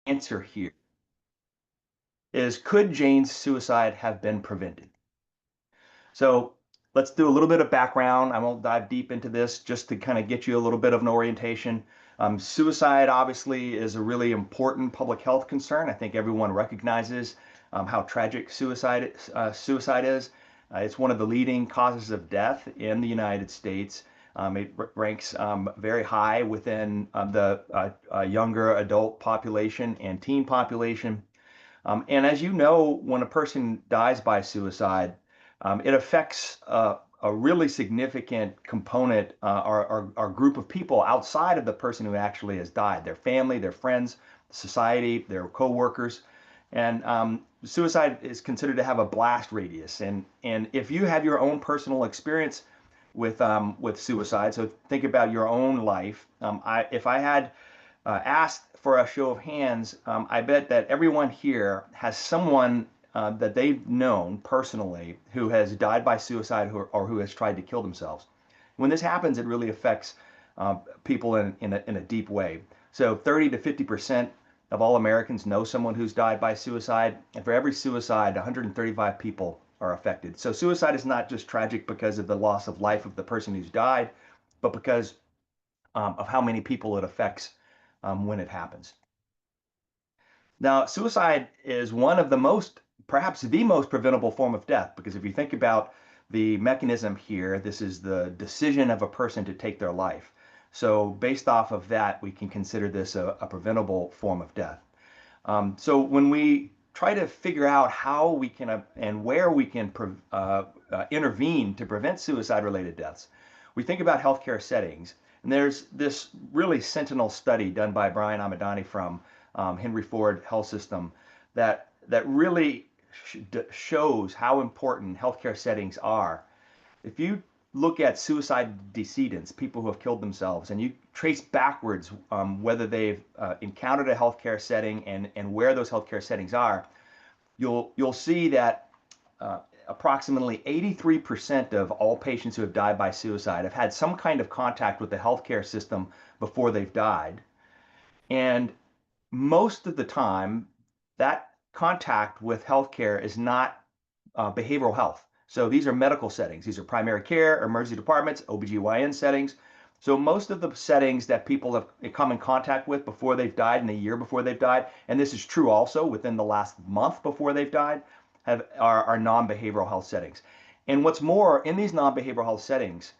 answer here is, could Jane's suicide have been prevented? So let's do a little bit of background. I won't dive deep into this, just to kind of get you a little bit of an orientation. Suicide obviously is a really important public health concern. I think everyone recognizes how tragic suicide is. It's one of the leading causes of death in the United States. It ranks very high within the younger adult population and teen population. And as you know, when a person dies by suicide, it affects a really significant component or group of people outside of the person who actually has died, their family, their friends, society, their coworkers. And suicide is considered to have a blast radius. And if you have your own personal experience with suicide, so think about your own life. If I had asked for a show of hands, I bet that everyone here has someone that they've known personally who has died by suicide or who has tried to kill themselves. When this happens, it really affects people in a deep way. So 30 to 50% of all Americans know someone who's died by suicide, and for every suicide, 135 people are affected. So suicide is not just tragic because of the loss of life of the person who's died, but because of how many people it affects when it happens. Now, suicide is one of the most, perhaps the most preventable form of death, because if you think about the mechanism here, this is the decision of a person to take their life. So based off of that, we can consider this a preventable form of death. So when we try to figure out how we can and where we can intervene to prevent suicide-related deaths, we think about healthcare settings. And there's this really sentinel study done by Brian Amadani from Henry Ford Health System that really shows how important healthcare settings are. If you look at suicide decedents, people who have killed themselves, and you trace backwards whether they've encountered a healthcare setting and where those healthcare settings are, you'll see that approximately 83% of all patients who have died by suicide have had some kind of contact with the healthcare system before they've died. And most of the time, that contact with healthcare is not behavioral health. So these are medical settings. These are primary care, emergency departments, OBGYN settings. So most of the settings that people have come in contact with before they've died, in the year before they've died, and this is true also within the last month before they've died, are non-behavioral health settings. And what's more, in these non-behavioral health settings,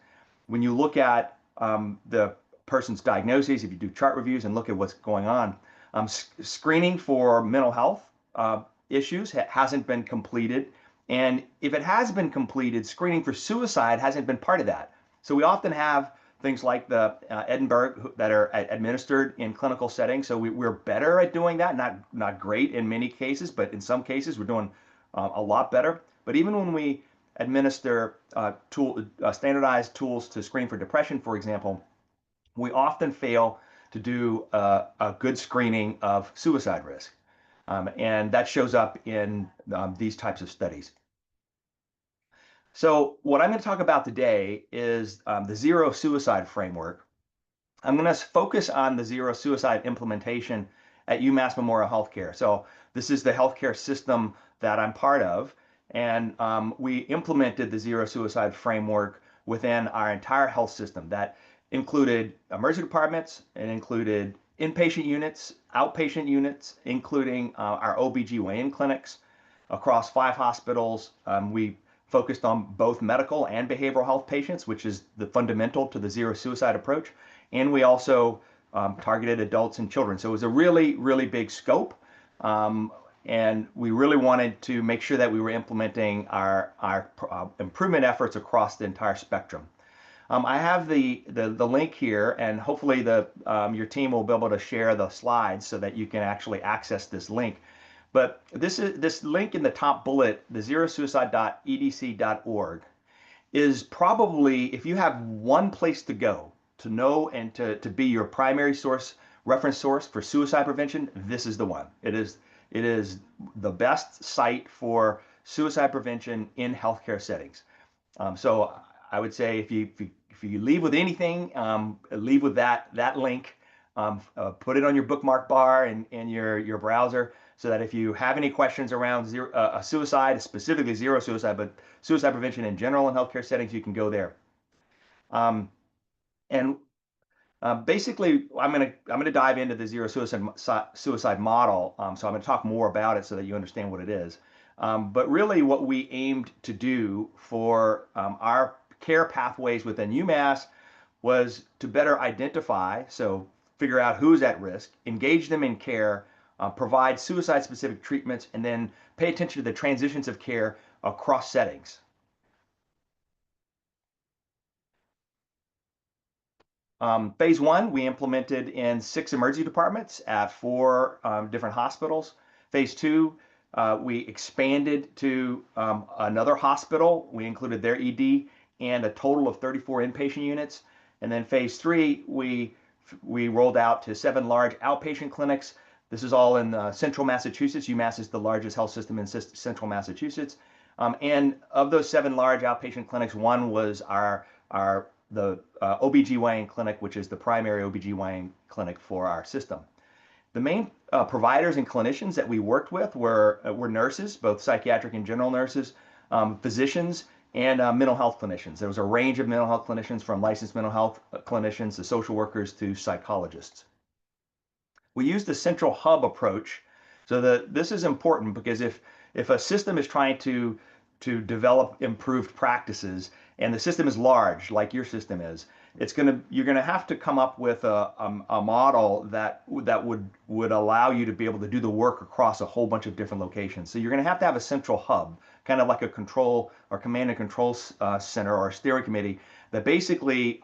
when you look at the person's diagnoses, if you do chart reviews and look at what's going on, screening for mental health issues hasn't been completed. And if it has been completed, screening for suicide hasn't been part of that. So we often have things like the Edinburgh that are administered in clinical settings. So we're better at doing that, not great in many cases, but in some cases we're doing a lot better. But even when we administer standardized tools to screen for depression, for example, we often fail to do a good screening of suicide risk. And that shows up in these types of studies. So what I'm going to talk about today is the zero suicide framework. I'm going to focus on the zero suicide implementation at UMass Memorial Healthcare. So this is the healthcare system that I'm part of. And we implemented the zero suicide framework within our entire health system. That included emergency departments, it included inpatient units, outpatient units, including our OBGYN clinics across 5 hospitals. We focused on both medical and behavioral health patients, which is the fundamental to the zero suicide approach. And we also targeted adults and children. So it was a really, really big scope. And we really wanted to make sure that we were implementing our improvement efforts across the entire spectrum. I have the link here, and hopefully your team will be able to share the slides so that you can actually access this link. But this link in the top bullet, the zerosuicide.edc.org, is probably, if you have one place to go to know and to be your primary reference source for suicide prevention, this is the one. It is the best site for suicide prevention in healthcare settings. So I would say if you leave with anything, leave with that link. Put it on your bookmark bar in your browser so that if you have any questions around suicide, specifically zero suicide, but suicide prevention in general in healthcare settings, you can go there. And basically, I'm gonna dive into the zero suicide model. So I'm gonna talk more about it so that you understand what it is. But really, what we aimed to do for our care pathways within UMass was to better identify, so figure out who's at risk, engage them in care, provide suicide-specific treatments, and then pay attention to the transitions of care across settings. Phase one, we implemented in 6 emergency departments at 4 different hospitals. Phase two, we expanded to another hospital. We included their ED and a total of 34 inpatient units. And then phase three, we rolled out to 7 large outpatient clinics. This is all in central Massachusetts. UMass is the largest health system in central Massachusetts. And of those 7 large outpatient clinics, one was the OBGYN clinic, which is the primary OBGYN clinic for our system. The main providers and clinicians that we worked with were nurses, both psychiatric and general nurses, physicians, and mental health clinicians. There was a range of mental health clinicians, from licensed mental health clinicians to social workers to psychologists. We used the central hub approach. So this is important because if a system is trying to develop improved practices and the system is large, like your system is, you're gonna have to come up with a model that would allow you to be able to do the work across a whole bunch of different locations. So you're gonna have to have a central hub, kind of like a control or command and control center or a steering committee that basically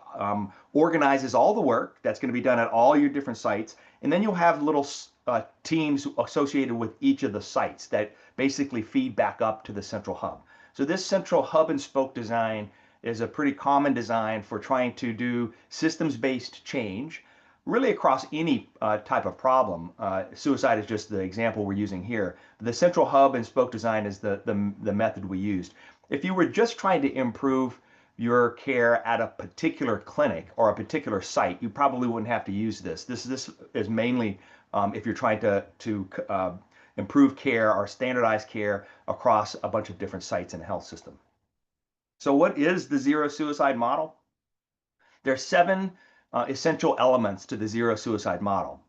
organizes all the work that's going to be done at all your different sites, and then you'll have little teams associated with each of the sites that basically feed back up to the central hub. So this central hub and spoke design is a pretty common design for trying to do systems-based change, really across any type of problem. Suicide is just the example we're using here. The central hub and spoke design is the method we used. If you were just trying to improve your care at a particular clinic or a particular site, you probably wouldn't have to use this. This is mainly if you're trying to improve care or standardize care across a bunch of different sites in the health system. So what is the zero suicide model? There are 7 essential elements to the zero suicide model.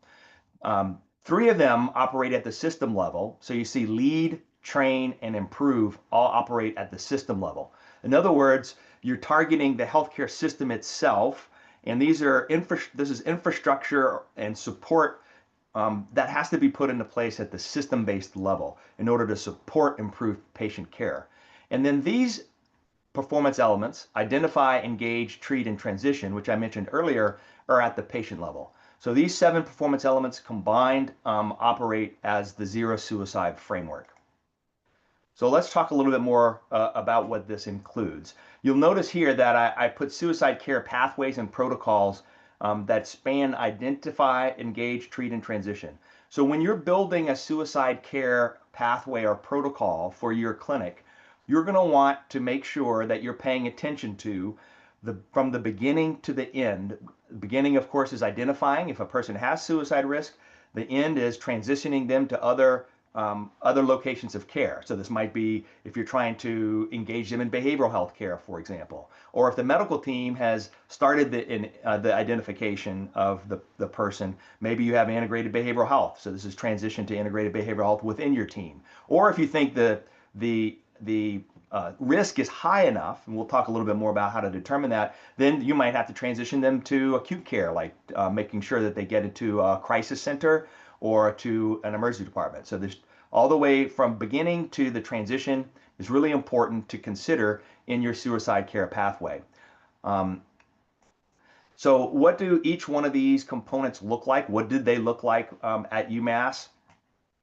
3 of them operate at the system level. So you see lead, train, and improve all operate at the system level. In other words, you're targeting the healthcare system itself, and this is infrastructure and support that has to be put into place at the system-based level in order to support improved patient care. And then these performance elements, identify, engage, treat, and transition, which I mentioned earlier, are at the patient level. So these 7 performance elements combined operate as the zero suicide framework. So let's talk a little bit more about what this includes. You'll notice here that I put suicide care pathways and protocols that span identify, engage, treat, and transition. So when you're building a suicide care pathway or protocol for your clinic, you're going to want to make sure that you're paying attention to from the beginning to the end. The beginning, of course, is identifying if a person has suicide risk. The end is transitioning them to other locations of care. So this might be if you're trying to engage them in behavioral health care, for example, or if the medical team has started the identification of the person, maybe you have integrated behavioral health. So this is transition to integrated behavioral health within your team. Or if you think the risk is high enough, and we'll talk a little bit more about how to determine that, then you might have to transition them to acute care, like making sure that they get into a crisis center or to an emergency department. So there's all the way from beginning to the transition is really important to consider in your suicide care pathway. So what do each one of these components look like? What did they look like at UMass?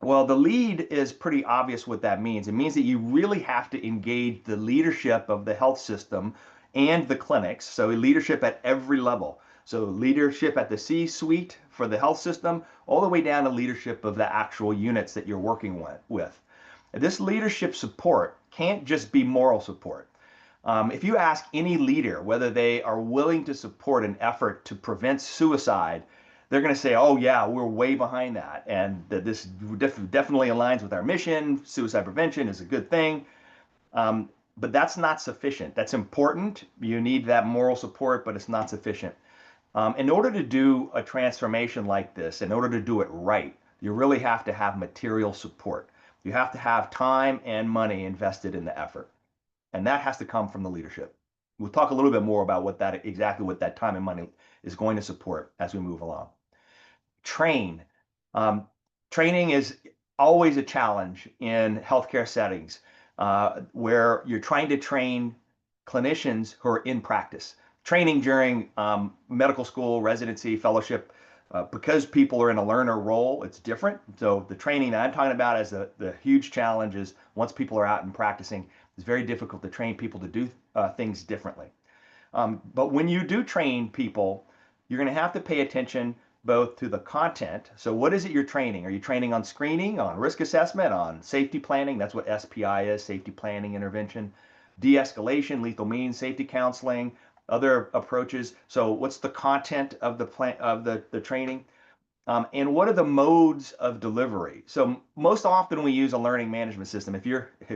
Well, the lead is pretty obvious what that means. It means that you really have to engage the leadership of the health system and the clinics, so leadership at every level. So leadership at the C-suite for the health system, all the way down to leadership of the actual units that you're working with. This leadership support can't just be moral support. If you ask any leader whether they are willing to support an effort to prevent suicide, they're going to say, oh yeah, we're way behind that, and that this definitely aligns with our mission. Suicide prevention is a good thing. Um, but that's not sufficient. That's important. You need that moral support, but it's not sufficient. In order to do a transformation like this, in order to do it right, you really have to have material support. You have to have time and money invested in the effort. And that has to come from the leadership. We'll talk a little bit more about exactly what that time and money is going to support as we move along. Train. Um, Training is always a challenge in healthcare settings where you're trying to train clinicians who are in practice. Training during medical school, residency, fellowship, because people are in a learner role, it's different. So the training that I'm talking about is the huge challenge is once people are out and practicing, it's very difficult to train people to do things differently. But when you do train people, you're going to have to pay attention both to the content. So what is it you're training? Are you training on screening, on risk assessment, on safety planning? That's what SPI is, safety planning intervention, de-escalation, lethal means, safety counseling, other approaches. So what's the content of the training? And what are the modes of delivery? So most often we use a learning management system. If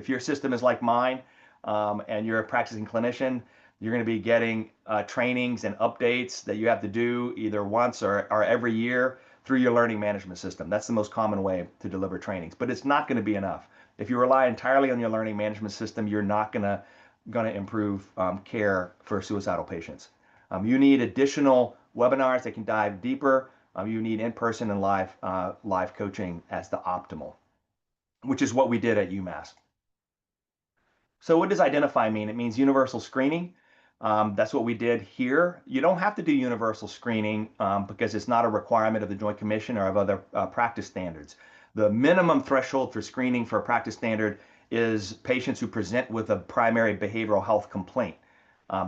your system is like mine, and you're a practicing clinician, you're going to be getting trainings and updates that you have to do either once or every year through your learning management system. That's the most common way to deliver trainings, but it's not going to be enough. If you rely entirely on your learning management system, you're not going to improve care for suicidal patients. You need additional webinars that can dive deeper. You need in-person and live coaching as the optimal, which is what we did at UMass. So what does identify mean? It means universal screening. That's what we did here. You don't have to do universal screening because it's not a requirement of the Joint Commission or of other practice standards. The minimum threshold for screening for a practice standard is patients who present with a primary behavioral health complaint.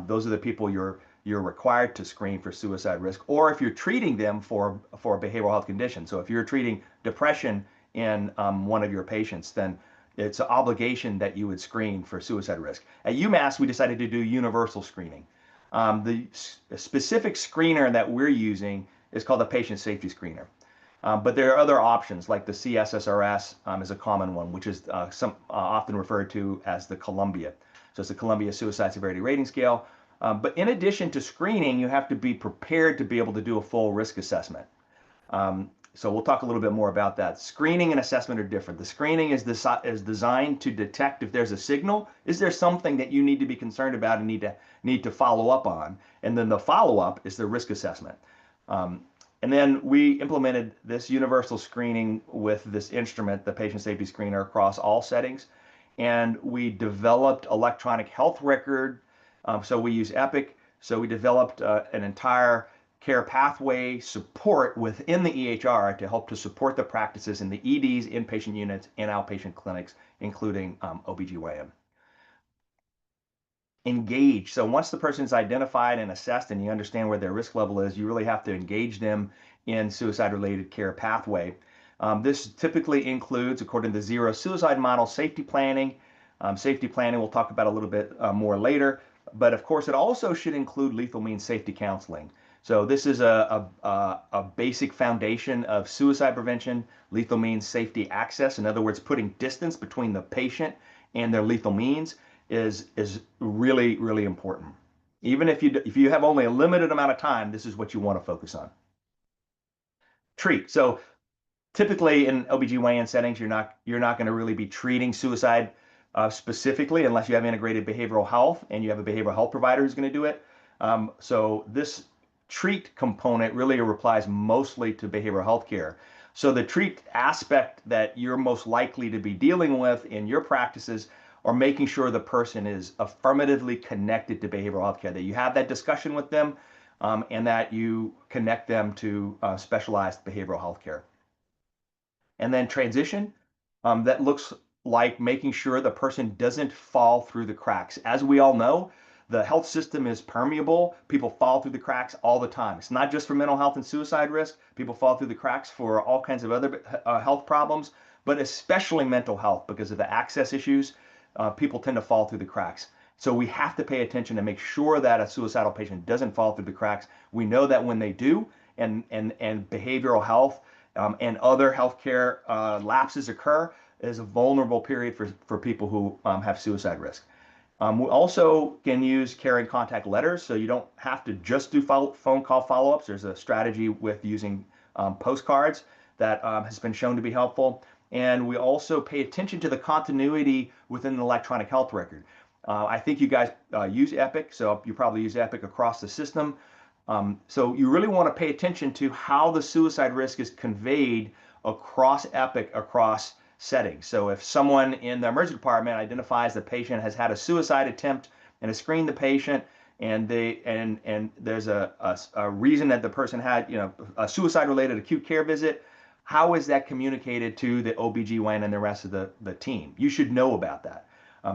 Those are the people you're required to screen for suicide risk, or if you're treating them for a behavioral health condition. So if you're treating depression in one of your patients, then it's an obligation that you would screen for suicide risk. At UMass, we decided to do universal screening. The specific screener that we're using is called the patient safety screener. But there are other options like the CSSRS is a common one, which is often referred to as the Columbia. So it's the Columbia Suicide Severity Rating Scale. But in addition to screening, you have to be prepared to be able to do a full risk assessment. So we'll talk a little bit more about that. Screening and assessment are different. The screening is designed to detect if there's a signal. Is there something that you need to be concerned about and need to follow up on? And then the follow-up is the risk assessment. And then we implemented this universal screening with this instrument, the patient safety screener, across all settings. And we developed electronic health record. So we use Epic. So we developed an entire care pathway support within the EHR to help to support the practices in the EDs, inpatient units, and outpatient clinics, including OBGYN. Engage. So once the person's identified and assessed and you understand where their risk level is, you really have to engage them in suicide-related care pathway. This typically includes, according to the Zero Suicide Model, safety planning. Safety planning we'll talk about a little bit more later, but of course it also should include lethal means safety counseling. So this is a basic foundation of suicide prevention, lethal means safety access. In other words, putting distance between the patient and their lethal means is really, really important. Even if you have only a limited amount of time, this is what you want to focus on. Treat. So typically in OBGYN settings, you're not going to really be treating suicide specifically unless you have integrated behavioral health and you have a behavioral health provider who's going to do it. So this treat component really applies mostly to behavioral health care. So the treat aspect that you're most likely to be dealing with in your practices are making sure the person is affirmatively connected to behavioral health care, that you have that discussion with them, and that you connect them to specialized behavioral health care. And then transition, that looks like making sure the person doesn't fall through the cracks. As we all know, the health system is permeable. People fall through the cracks all the time. It's not just for mental health and suicide risk. People fall through the cracks for all kinds of other health problems, but especially mental health because of the access issues. People tend to fall through the cracks. So we have to pay attention to make sure that a suicidal patient doesn't fall through the cracks. We know that when they do, and behavioral health and other healthcare lapses occur, is a vulnerable period for people who have suicide risk. We also can use carrying contact letters, so you don't have to just do phone call follow-ups. There's a strategy with using postcards that has been shown to be helpful. And we also pay attention to the continuity within the electronic health record. I think you guys use Epic, so you probably use Epic across the system. So you really want to pay attention to how the suicide risk is conveyed across Epic, across settings. So if someone in the emergency department identifies the patient has had a suicide attempt and has screened the patient, and there's a reason that the person had, a suicide-related acute care visit, how is that communicated to the OBGYN and the rest of the team? You should know about that.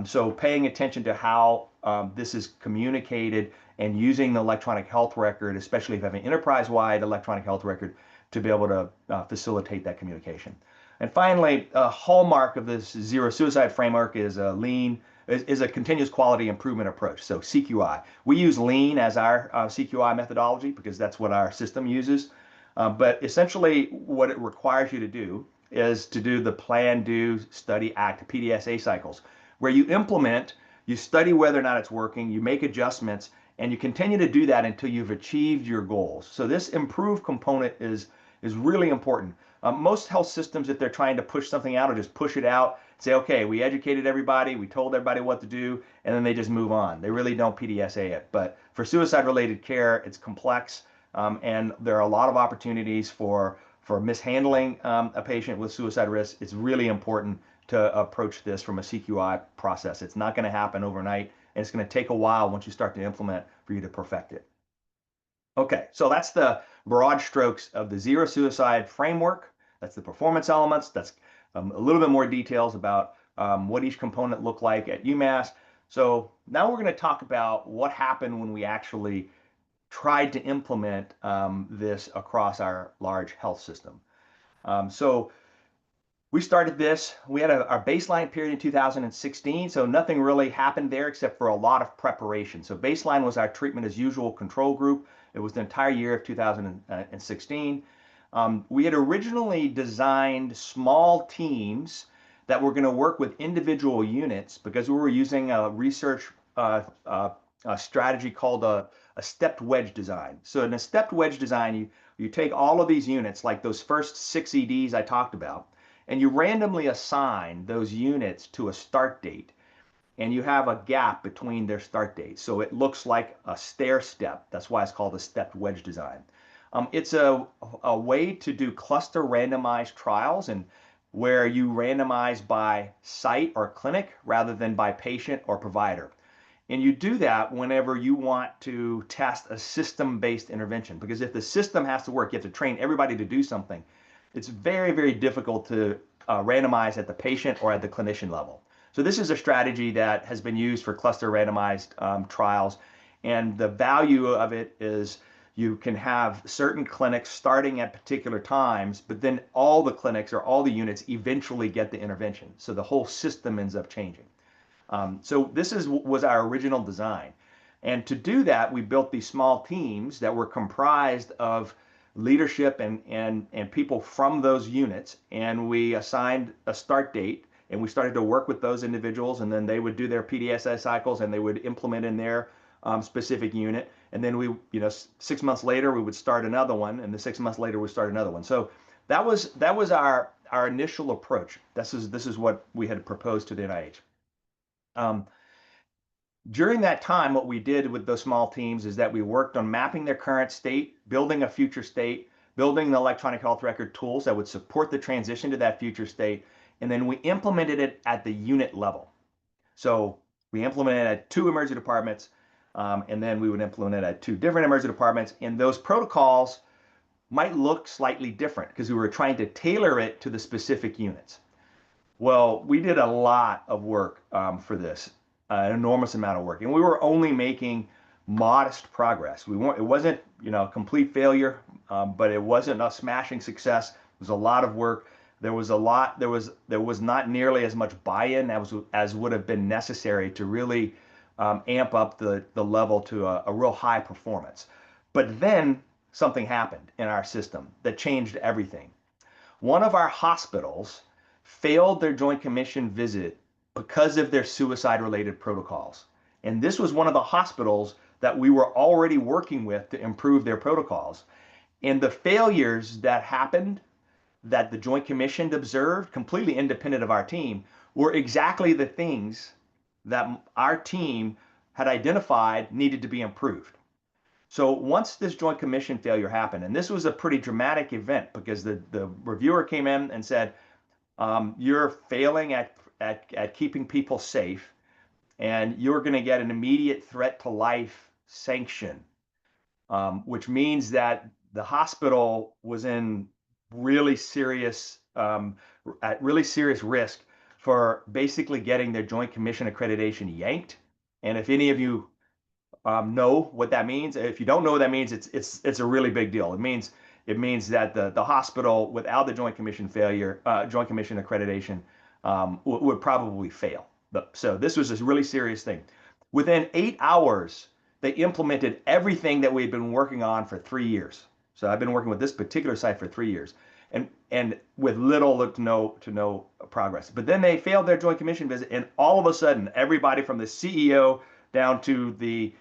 So paying attention to how this is communicated and using the electronic health record, especially if you have an enterprise-wide electronic health record, to be able to facilitate that communication. And finally, a hallmark of this zero suicide framework is a continuous quality improvement approach. So CQI. We use lean as our CQI methodology because that's what our system uses. But essentially what it requires you to do is to do the plan, do, study, act, PDSA cycles, where you implement, you study whether or not it's working, you make adjustments, and you continue to do that until you've achieved your goals. So this improved component is really important. Most health systems, if they're trying to push something out, will just push it out, say, okay, we educated everybody, we told everybody what to do, and then they just move on. They really don't PDSA it. But for suicide-related care, it's complex, and there are a lot of opportunities for mishandling a patient with suicide risk. It's really important to approach this from a CQI process. It's not going to happen overnight, and it's going to take a while once you start to implement for you to perfect it. Okay, so that's the broad strokes of the zero suicide framework. That's the performance elements. That's a little bit more details about what each component looked like at UMass. So now we're going to talk about what happened when we actually tried to implement this across our large health system. So we started this, we had our baseline period in 2016, so nothing really happened there except for a lot of preparation. So baseline was our treatment as usual control group. It was the entire year of 2016. We had originally designed small teams that were going to work with individual units because we were using a research strategy called a stepped wedge design. So in a stepped wedge design, you take all of these units, like those first 6 EDs I talked about, and you randomly assign those units to a start date, and you have a gap between their start dates. So it looks like a stair step. That's why it's called a stepped wedge design. It's a way to do cluster randomized trials, and where you randomize by site or clinic rather than by patient or provider. And you do that whenever you want to test a system-based intervention, because if the system has to work, you have to train everybody to do something. It's very, very difficult to randomize at the patient or at the clinician level. So this is a strategy that has been used for cluster randomized trials. And the value of it is you can have certain clinics starting at particular times, but then all the clinics or all the units eventually get the intervention. So the whole system ends up changing. So this was our original design. And to do that, we built these small teams that were comprised of leadership and people from those units, and we assigned a start date, and we started to work with those individuals, and then they would do their PDSA cycles and they would implement in their specific unit, and then we, 6 months later we would start another one, and the 6 months later we start another one. So that was our initial approach. This is what we had proposed to the NIH. During that time, what we did with those small teams is that we worked on mapping their current state, building a future state, building the electronic health record tools that would support the transition to that future state, and then we implemented it at the unit level. So we implemented it at 2 emergency departments, and then we would implement it at 2 different emergency departments, and those protocols might look slightly different because we were trying to tailor it to the specific units. Well, we did a lot of work for this. An enormous amount of work, and we were only making modest progress. It wasn't, a complete failure, but it wasn't a smashing success. It was a lot of work. There was not nearly as much buy-in as would have been necessary to really amp up the level to a real high performance. But then something happened in our system that changed everything. One of our hospitals failed their Joint Commission visit because of their suicide-related protocols. And this was one of the hospitals that we were already working with to improve their protocols. And the failures that happened, that the Joint Commission observed, completely independent of our team, were exactly the things that our team had identified needed to be improved. So once this Joint Commission failure happened, and this was a pretty dramatic event because the reviewer came in and said, you're failing at keeping people safe, and you're going to get an immediate threat to life sanction, which means that the hospital was in really serious, at really serious risk for basically getting their Joint Commission accreditation yanked. And if any of you know what that means, if you don't know what that means, it's a really big deal. It means that the hospital without the Joint Commission Joint Commission accreditation would probably fail. So this was a really serious thing. Within 8 hours, they implemented everything that we had been working on for 3 years. So I've been working with this particular site for 3 years, and with little to no progress. But then they failed their Joint Commission visit, and all of a sudden, everybody from the CEO down to the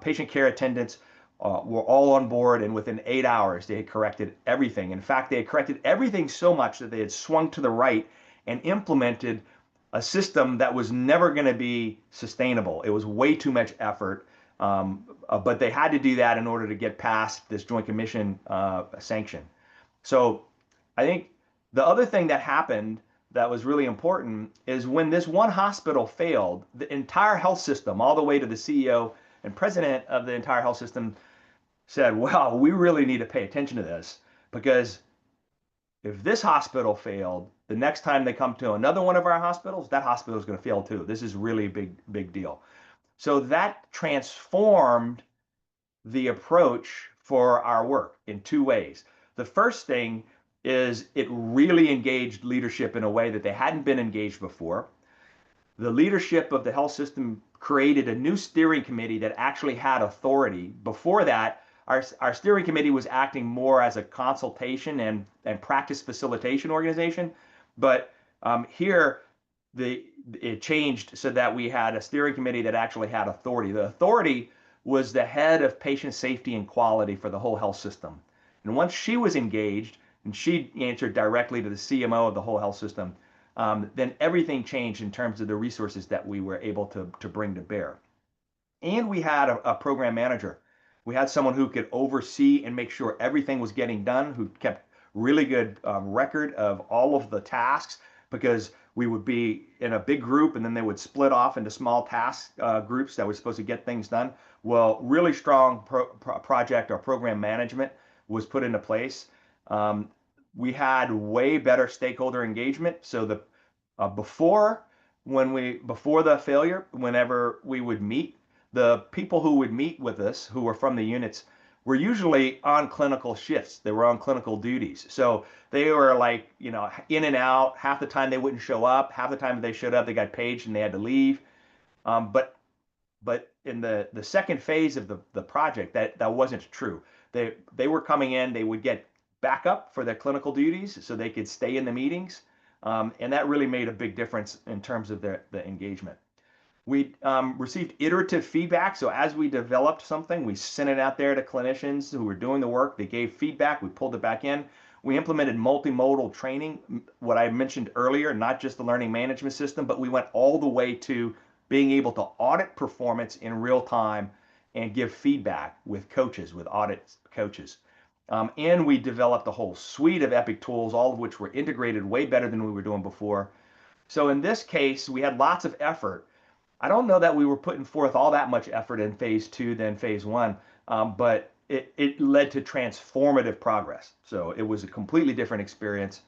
patient care attendants were all on board, and within 8 hours, they had corrected everything. In fact, they had corrected everything so much that they had swung to the right and implemented a system that was never going to be sustainable. It was way too much effort, but they had to do that in order to get past this Joint Commission sanction. So I think the other thing that happened that was really important is when this one hospital failed, the entire health system, all the way to the CEO and president of the entire health system, said, well, we really need to pay attention to this, because if this hospital failed, the next time they come to another one of our hospitals, that hospital is going to fail too. This is really a big deal. So that transformed the approach for our work in two ways. The first thing is it really engaged leadership in a way that they hadn't been engaged before. The leadership of the health system created a new steering committee that actually had authority. Before that, our steering committee was acting more as a consultation and practice facilitation organization. But here, it changed so that we had a steering committee that actually had authority. The authority was the head of patient safety and quality for the whole health system. And once she was engaged, and she answered directly to the CMO of the whole health system, then everything changed in terms of the resources that we were able to bring to bear. And we had a program manager. We had someone who could oversee and make sure everything was getting done, who kept really good record of all of the tasks, because we would be in a big group and then they would split off into small task groups that were supposed to get things done. Well, really strong project or program management was put into place. We had way better stakeholder engagement. So before the failure, whenever we would meet, the people who would meet with us, who were from the units, were usually on clinical shifts. They were on clinical duties. So they were like, in and out. Half the time they wouldn't show up. Half the time they showed up, they got paged and they had to leave. But in the second phase of the project, that wasn't true. They were coming in, they would get backup for their clinical duties so they could stay in the meetings. And that really made a big difference in terms of the engagement. We received iterative feedback. So as we developed something, we sent it out there to clinicians who were doing the work. They gave feedback. We pulled it back in. We implemented multimodal training, what I mentioned earlier, not just the learning management system, but we went all the way to being able to audit performance in real time and give feedback with coaches, with audit coaches. And we developed a whole suite of Epic tools, all of which were integrated way better than we were doing before. So in this case, we had lots of effort. I don't know that we were putting forth all that much effort in phase 2 than phase 1, but it led to transformative progress. So it was a completely different experience,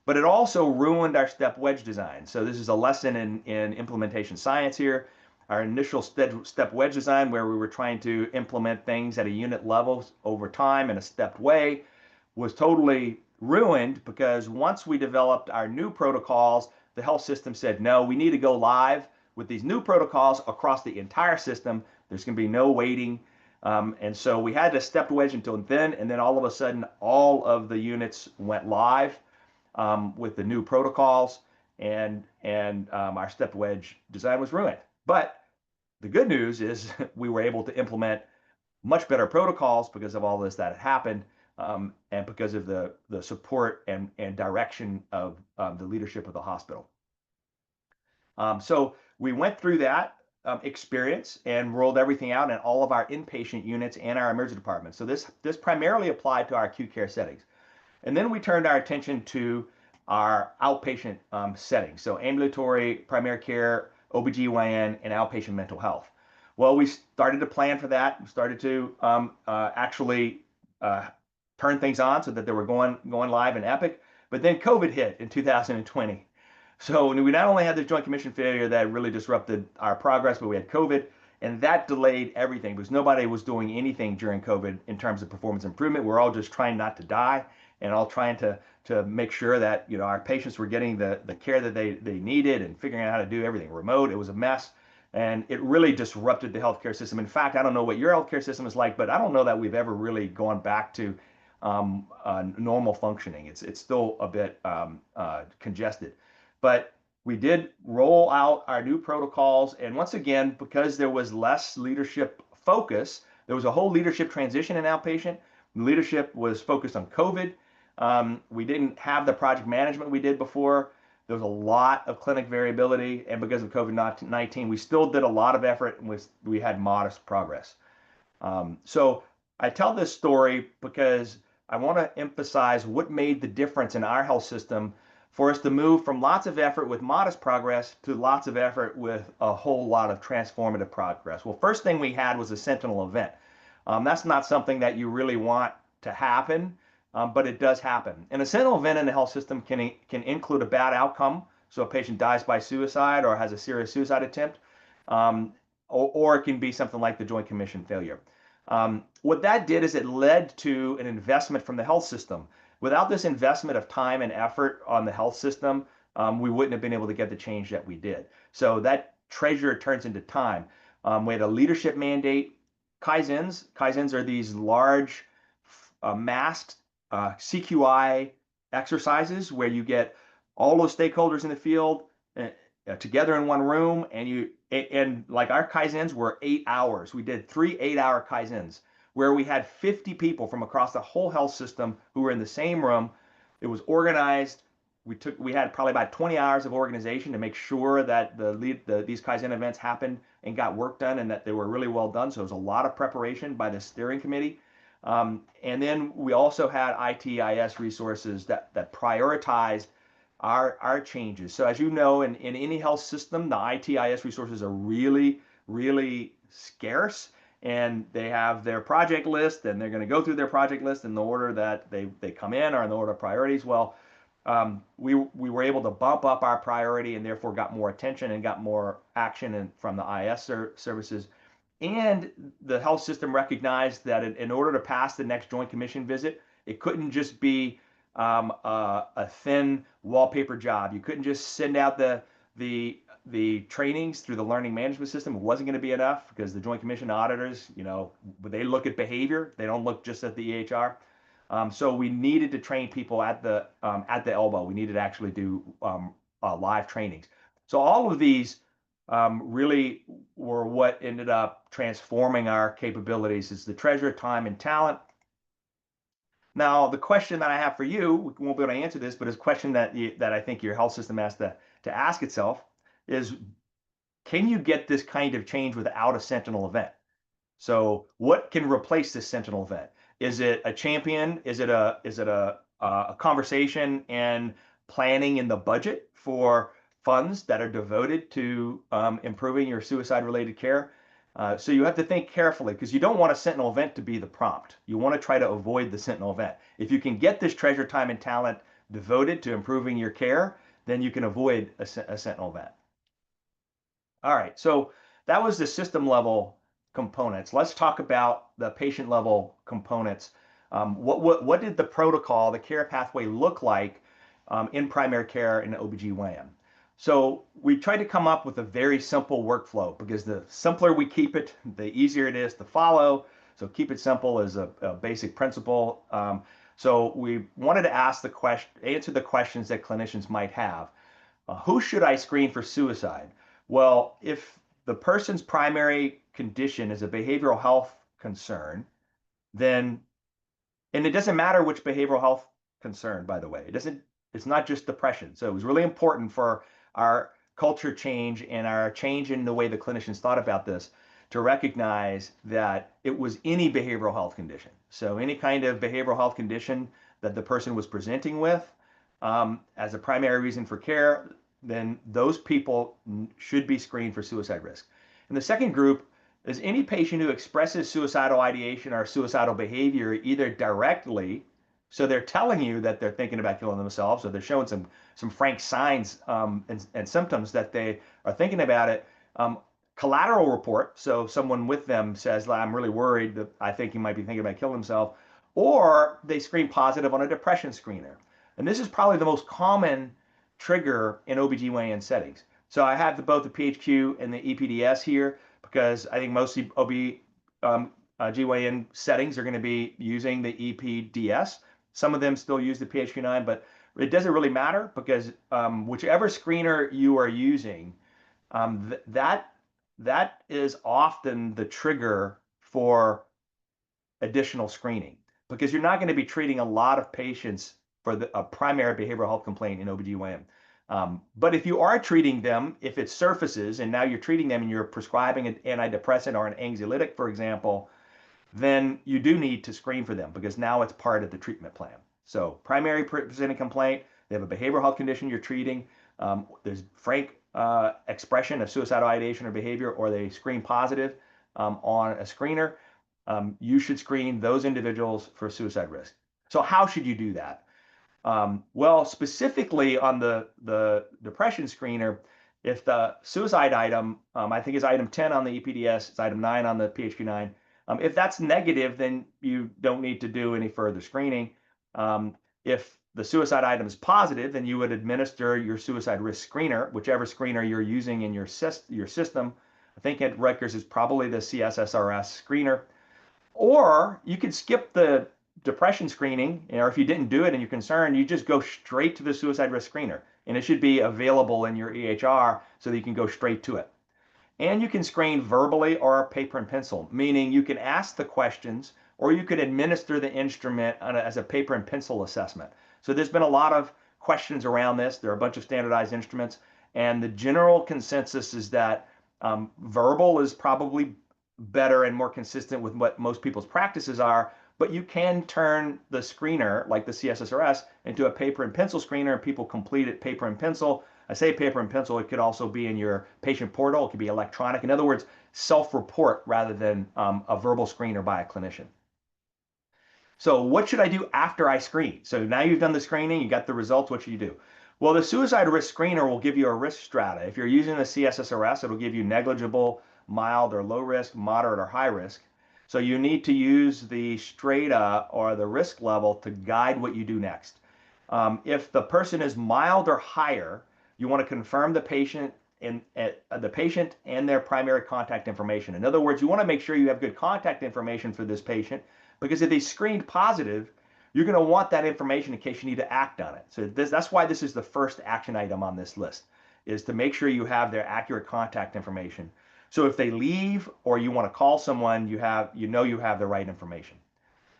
but it also ruined our step wedge design. So this is a lesson in implementation science here. Our initial step wedge design, where we were trying to implement things at a unit level over time in a stepped way, was totally ruined because once we developed our new protocols, the health system said, no, we need to go live with these new protocols across the entire system. There's going to be no waiting. And so we had to step wedge until then, and then all of a sudden, all of the units went live with the new protocols, and our step wedge design was ruined. But the good news is we were able to implement much better protocols because of all this that had happened, and because of the support and direction of the leadership of the hospital. So we went through that experience and rolled everything out in all of our inpatient units and our emergency departments. So this primarily applied to our acute care settings. And then we turned our attention to our outpatient settings. So ambulatory, primary care, OBGYN, and outpatient mental health. Well, we started to plan for that. We started to actually turn things on so that they were going live in Epic. But then COVID hit in 2020. So we not only had the Joint Commission failure that really disrupted our progress, but we had COVID, and that delayed everything because nobody was doing anything during COVID in terms of performance improvement. We're all just trying not to die and all trying to make sure that our patients were getting the care that they needed and figuring out how to do everything remote. It was a mess, and it really disrupted the healthcare system. In fact, I don't know what your healthcare system is like, but I don't know that we've ever really gone back to normal functioning. It's still a bit congested. But we did roll out our new protocols. And once again, because there was less leadership focus, there was a whole leadership transition in outpatient. Leadership was focused on COVID. We didn't have the project management we did before. There was a lot of clinic variability. And because of COVID-19, we still did a lot of effort and we had modest progress. So I tell this story because I want to emphasize what made the difference in our health system for us to move from lots of effort with modest progress to lots of effort with a whole lot of transformative progress. Well, first thing we had was a sentinel event. That's not something that you really want to happen, but it does happen. And a sentinel event in the health system can include a bad outcome, so a patient dies by suicide or has a serious suicide attempt, or it can be something like the Joint Commission failure. What that did is it led to an investment from the health system. Without this investment of time and effort on the health system, we wouldn't have been able to get the change that we did. So that treasure turns into time. We had a leadership mandate. Kaizens. Kaizens are these large massed CQI exercises where you get all those stakeholders in the field together in one room, and like our Kaizens were 8 hours. We did 3 8-hour Kaizens where we had 50 people from across the whole health system who were in the same room. It was organized. We had probably about 20 hours of organization to make sure that these Kaizen events happened and got work done and that they were really well done. So it was a lot of preparation by the steering committee. And then we also had ITIS resources that prioritized our changes. So as you know, in any health system, the ITIS resources are really, really scarce. And they have their project list, and they're going to go through their project list in the order that they come in or in the order of priorities. Well, we were able to bump up our priority and therefore got more attention and got more action from the IS services. And the health system recognized that in order to pass the next Joint Commission visit, it couldn't just be a thin wallpaper job. You couldn't just send out the trainings through the learning management system. It wasn't going to be enough because the Joint Commission auditors, they look at behavior. They don't look just at the EHR. So we needed to train people at the elbow. We needed to actually do live trainings. So all of these really were what ended up transforming our capabilities. Is the treasure, time, and talent. Now, the question that I have for you, we won't be able to answer this, but it's a question that I think your health system has to ask itself is, can you get this kind of change without a sentinel event? So what can replace this sentinel event? Is it a champion? Is it a conversation and planning in the budget for funds that are devoted to improving your suicide-related care? So you have to think carefully because you don't want a sentinel event to be the prompt. You want to try to avoid the sentinel event. If you can get this treasure, time, and talent devoted to improving your care, then you can avoid a sentinel event. All right, so that was the system level components. Let's talk about the patient level components. What did the protocol, the care pathway look like in primary care and OBGYN? So we tried to come up with a very simple workflow because the simpler we keep it, the easier it is to follow. So keep it simple is a basic principle. So we wanted to answer the questions that clinicians might have. Who should I screen for suicide? Well, if the person's primary condition is a behavioral health concern, then, and it doesn't matter which behavioral health concern, by the way, it's not just depression. So it was really important for our culture change and our change in the way the clinicians thought about this to recognize that it was any behavioral health condition. So any kind of behavioral health condition that the person was presenting with as a primary reason for care, then those people should be screened for suicide risk. And the second group is any patient who expresses suicidal ideation or suicidal behavior either directly, so they're telling you that they're thinking about killing themselves, or they're showing some frank signs and symptoms that they are thinking about it. Collateral report, so someone with them says, I'm really worried that I think he might be thinking about killing himself, or they screen positive on a depression screener. And this is probably the most common trigger in OBGYN settings. So I have both the PHQ and the EPDS here because I think most GYN settings are going to be using the EPDS. Some of them still use the PHQ-9, but it doesn't really matter because whichever screener you are using, that is often the trigger for additional screening because you're not going to be treating a lot of patients for a primary behavioral health complaint in OBGYN. But if you are treating them, if it surfaces and now you're treating them and you're prescribing an antidepressant or an anxiolytic, for example, then you do need to screen for them because now it's part of the treatment plan. So primary presenting complaint, they have a behavioral health condition you're treating, there's frank expression of suicidal ideation or behavior, or they screen positive on a screener, you should screen those individuals for suicide risk. So how should you do that? Well, specifically on the depression screener, if the suicide item, I think is item 10 on the EPDS, it's item 9 on the PHQ-9. If that's negative, then you don't need to do any further screening. If the suicide item is positive, then you would administer your suicide risk screener, whichever screener you're using in your system. I think at Rutgers is probably the CSSRS screener. Or you could skip the depression screening, or if you didn't do it and you're concerned, you just go straight to the suicide risk screener. And it should be available in your EHR so that you can go straight to it. And you can screen verbally or paper and pencil, meaning you can ask the questions or you could administer the instrument as a paper and pencil assessment. So there's been a lot of questions around this. There are a bunch of standardized instruments. And the general consensus is that verbal is probably better and more consistent with what most people's practices are, but you can turn the screener, like the CSSRS, into a paper and pencil screener, and people complete it paper and pencil. I say paper and pencil, it could also be in your patient portal, it could be electronic. In other words, self-report rather than a verbal screener by a clinician. So what should I do after I screen? So now you've done the screening, you got the results, what should you do? Well, the suicide risk screener will give you a risk strata. If you're using the CSSRS, it'll give you negligible, mild or low risk, moderate or high risk. So you need to use the strata or the risk level to guide what you do next. If the person is mild or higher, you want to confirm the patient and their primary contact information. In other words, you want to make sure you have good contact information for this patient because if they screened positive, you're going to want that information in case you need to act on it. So that's why this is the first action item on this list, is to make sure you have their accurate contact information. So if they leave or you want to call someone, you know you have the right information.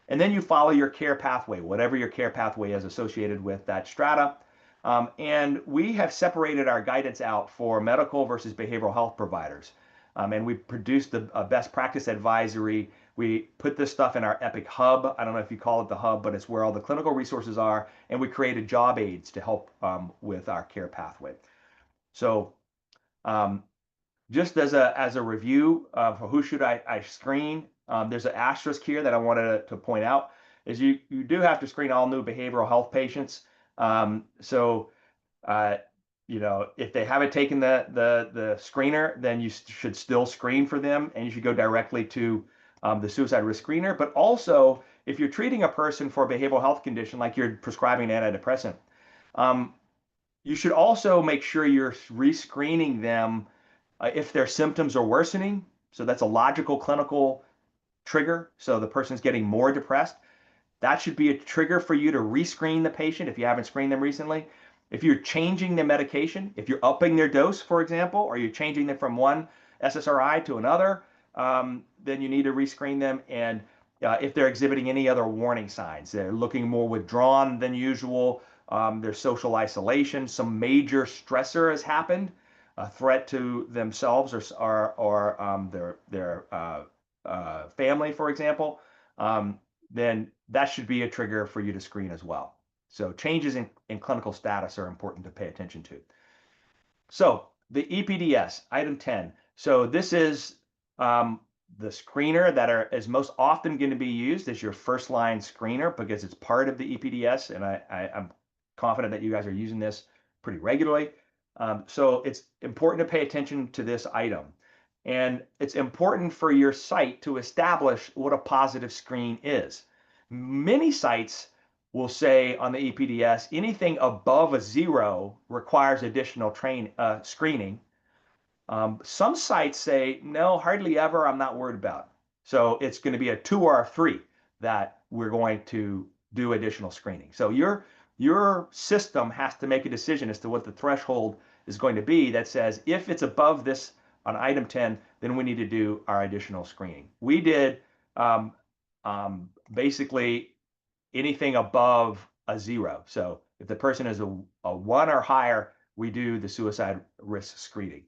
And then you follow your care pathway, whatever your care pathway is associated with that strata. And we have separated our guidance out for medical versus behavioral health providers. And we produced a best practice advisory. We put this stuff in our Epic Hub. I don't know if you call it the hub, but it's where all the clinical resources are. And we created job aids to help with our care pathway. So just as a review for who should I screen, there's an asterisk here that I wanted to point out, is you do have to screen all new behavioral health patients. If they haven't taken the screener, then you should still screen for them, and you should go directly to the suicide risk screener. But also, if you're treating a person for a behavioral health condition, like you're prescribing an antidepressant, you should also make sure you're rescreening them if their symptoms are worsening. So that's a logical clinical trigger, so the person's getting more depressed, that should be a trigger for you to rescreen the patient if you haven't screened them recently. If you're changing the medication, if you're upping their dose, for example, or you're changing them from one SSRI to another, then you need to rescreen them. And if they're exhibiting any other warning signs, they're looking more withdrawn than usual, there's social isolation, some major stressor has happened, a threat to themselves or their family, for example, then that should be a trigger for you to screen as well. So changes in clinical status are important to pay attention to. So the EPDS, item 10. So this is the screener that is most often going to be used as your first line screener because it's part of the EPDS, and I'm confident that you guys are using this pretty regularly. So it's important to pay attention to this item. And it's important for your site to establish what a positive screen is. Many sites will say on the EPDS, anything above a 0 requires additional screening. Some sites say, no, hardly ever, I'm not worried about. So it's going to be a 2 or a 3 that we're going to do additional screening. So your system has to make a decision as to what the threshold is going to be that says if it's above this on item 10, then we need to do our additional screening. We did basically anything above a 0. So if the person is a 1 or higher, we do the suicide risk screening.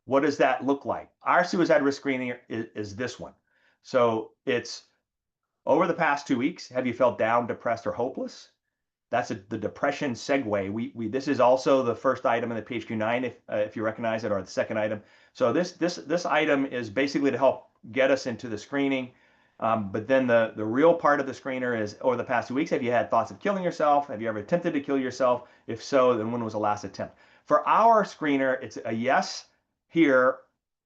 What does that look like? Our suicide risk screening is this one. So it's over the past 2 weeks, have you felt down, depressed, or hopeless? That's the depression segue. This is also the first item in the PHQ-9, if you recognize it, or the second item. So this item is basically to help get us into the screening. But then the real part of the screener is over the past 2 weeks, have you had thoughts of killing yourself? Have you ever attempted to kill yourself? If so, then when was the last attempt? For our screener, it's a yes here,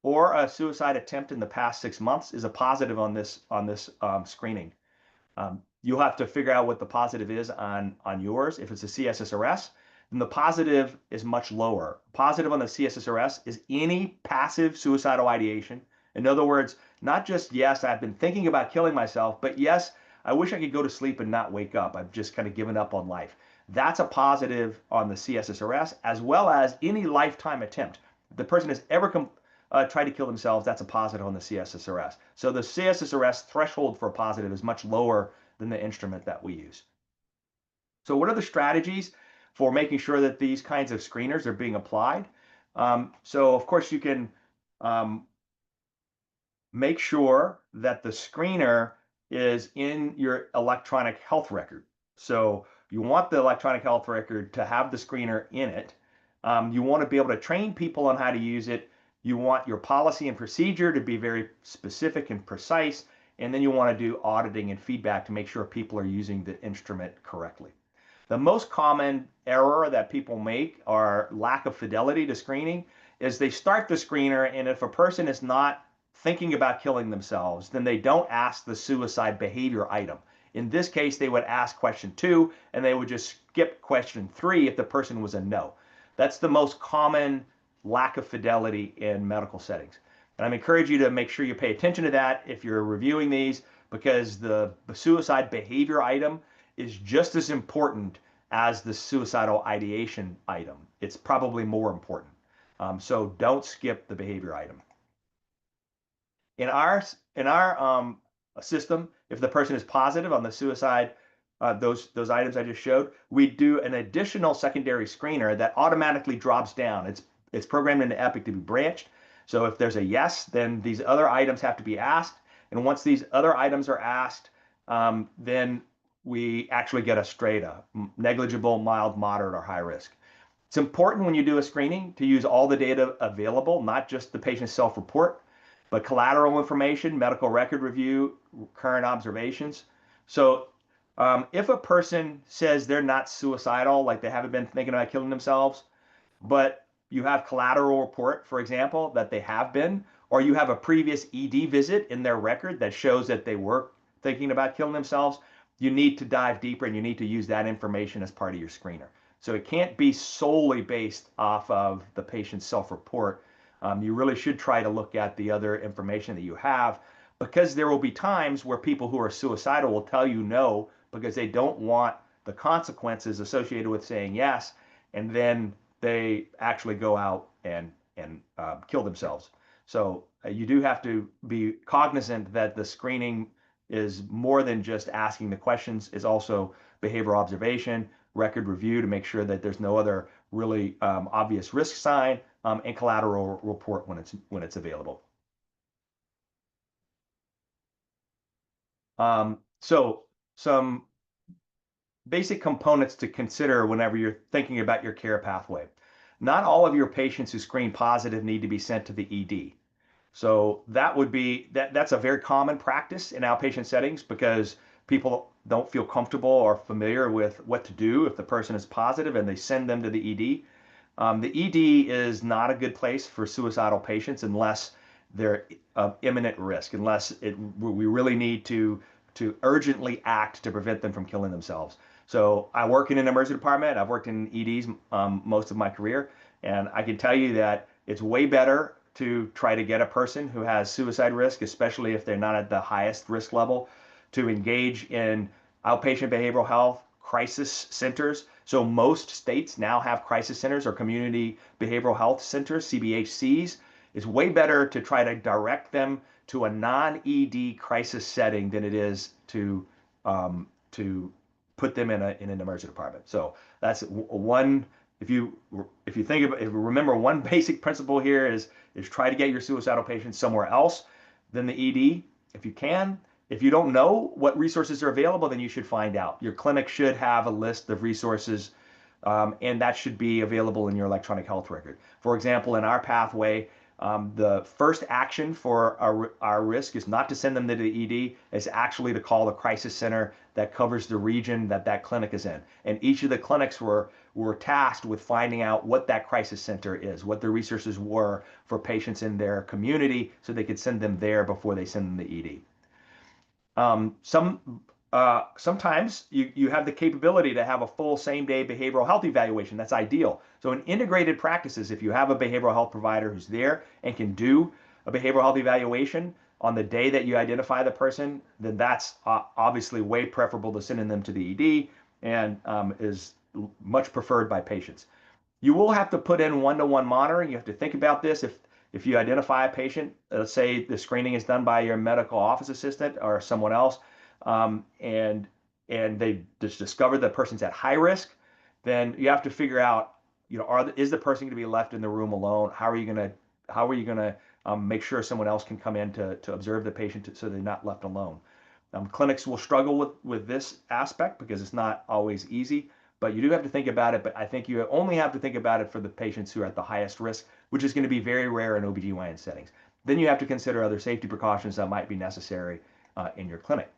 or a suicide attempt in the past 6 months is a positive on this screening. You'll have to figure out what the positive is on yours. If it's a CSSRS, then the positive is much lower. Positive on the CSSRS is any passive suicidal ideation. In other words, not just, yes, I've been thinking about killing myself, but yes, I wish I could go to sleep and not wake up. I've just kind of given up on life. That's a positive on the CSSRS, as well as any lifetime attempt. If the person has ever tried to kill themselves, that's a positive on the CSSRS. So the CSSRS threshold for a positive is much lower than the instrument that we use. So what are the strategies for making sure that these kinds of screeners are being applied? So of course you can make sure that the screener is in your electronic health record. So you want the electronic health record to have the screener in it. You want to be able to train people on how to use it. You want your policy and procedure to be very specific and precise. And then you want to do auditing and feedback to make sure people are using the instrument correctly. The most common error that people make or lack of fidelity to screening is they start the screener, and if a person is not thinking about killing themselves, then they don't ask the suicide behavior item. In this case, they would ask question 2, and they would just skip question 3 if the person was a no. That's the most common lack of fidelity in medical settings. And I encourage you to make sure you pay attention to that if you're reviewing these, because the suicide behavior item is just as important as the suicidal ideation item. It's probably more important. So don't skip the behavior item. In our system, if the person is positive on the suicide, those items I just showed, we do an additional secondary screener that automatically drops down. It's programmed into Epic to be branched. So if there's a yes, then these other items have to be asked. And once these other items are asked, then we actually get a straight up negligible, mild, moderate, or high risk. It's important when you do a screening to use all the data available, not just the patient's self-report, but collateral information, medical record review, current observations. So if a person says they're not suicidal, like they haven't been thinking about killing themselves, but you have collateral report, for example, that they have been, or you have a previous ED visit in their record that shows that they were thinking about killing themselves, you need to dive deeper and you need to use that information as part of your screener. So it can't be solely based off of the patient's self-report. You really should try to look at the other information that you have, because there will be times where people who are suicidal will tell you no because they don't want the consequences associated with saying yes, and then they actually go out and kill themselves. So you do have to be cognizant that the screening is more than just asking the questions, is also behavioral observation, record review to make sure that there's no other really obvious risk sign, and collateral report when it's available. So some basic components to consider whenever you're thinking about your care pathway. Not all of your patients who screen positive need to be sent to the ED. So that's a very common practice in outpatient settings because people don't feel comfortable or familiar with what to do if the person is positive and they send them to the ED. The ED is not a good place for suicidal patients unless they're of imminent risk, unless we really need to urgently act to prevent them from killing themselves. So I work in an emergency department. I've worked in EDs most of my career, and I can tell you that it's way better to try to get a person who has suicide risk, especially if they're not at the highest risk level, to engage in outpatient behavioral health crisis centers. So most states now have crisis centers or community behavioral health centers, CBHCs. It's way better to try to direct them to a non-ED crisis setting than it is to put them in an emergency department. So that's one. If you think about, if you remember, one basic principle here is try to get your suicidal patients somewhere else than the ED if you can. If you don't know what resources are available, then you should find out. Your clinic should have a list of resources, and that should be available in your electronic health record. For example, in our pathway, the first action for our risk is not to send them to the ED, it's actually to call the crisis center that covers the region that that clinic is in. And each of the clinics were tasked with finding out what that crisis center is, what the resources were for patients in their community so they could send them there before they send them to the ED. Sometimes you have the capability to have a full same-day behavioral health evaluation. That's ideal. So in integrated practices, if you have a behavioral health provider who's there and can do a behavioral health evaluation on the day that you identify the person, then that's obviously way preferable to sending them to the ED and is much preferred by patients. You will have to put in one-to-one monitoring. You have to think about this. If you identify a patient, let's say the screening is done by your medical office assistant or someone else, and they just discover the person's at high risk, then you have to figure out, is the person going to be left in the room alone? How are you going to make sure someone else can come in to observe the patient so they're not left alone? Clinics will struggle with this aspect because it's not always easy, but you do have to think about it. But I think you only have to think about it for the patients who are at the highest risk, which is going to be very rare in OBGYN settings. Then you have to consider other safety precautions that might be necessary in your clinic.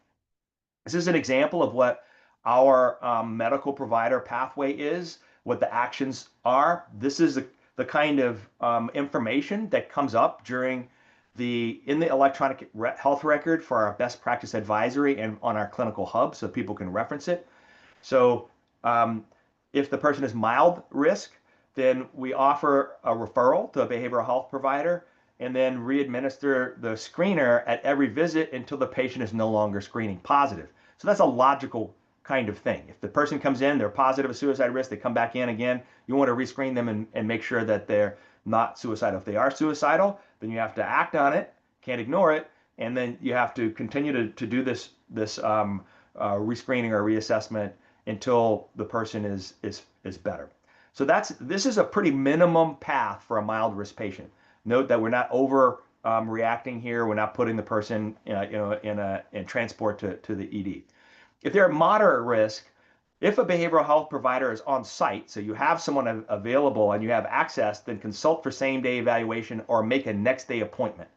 This is an example of what our medical provider pathway is, what the actions are. This is the kind of information that comes up in the electronic health record for our best practice advisory and on our clinical hub so people can reference it. So if the person is mild risk, then we offer a referral to a behavioral health provider and then re-administer the screener at every visit until the patient is no longer screening positive. So that's a logical kind of thing. If the person comes in, they're positive of suicide risk, they come back in again, you want to rescreen them and make sure that they're not suicidal. If they are suicidal, then you have to act on it, can't ignore it, and then you have to continue to do this rescreening or reassessment until the person is better. So this is a pretty minimum path for a mild risk patient. Note that we're not over reacting here. We're not putting the person in transport to the ED. If they're at moderate risk, if a behavioral health provider is on site, so you have someone available and you have access, then consult for same-day evaluation or make a next-day appointment.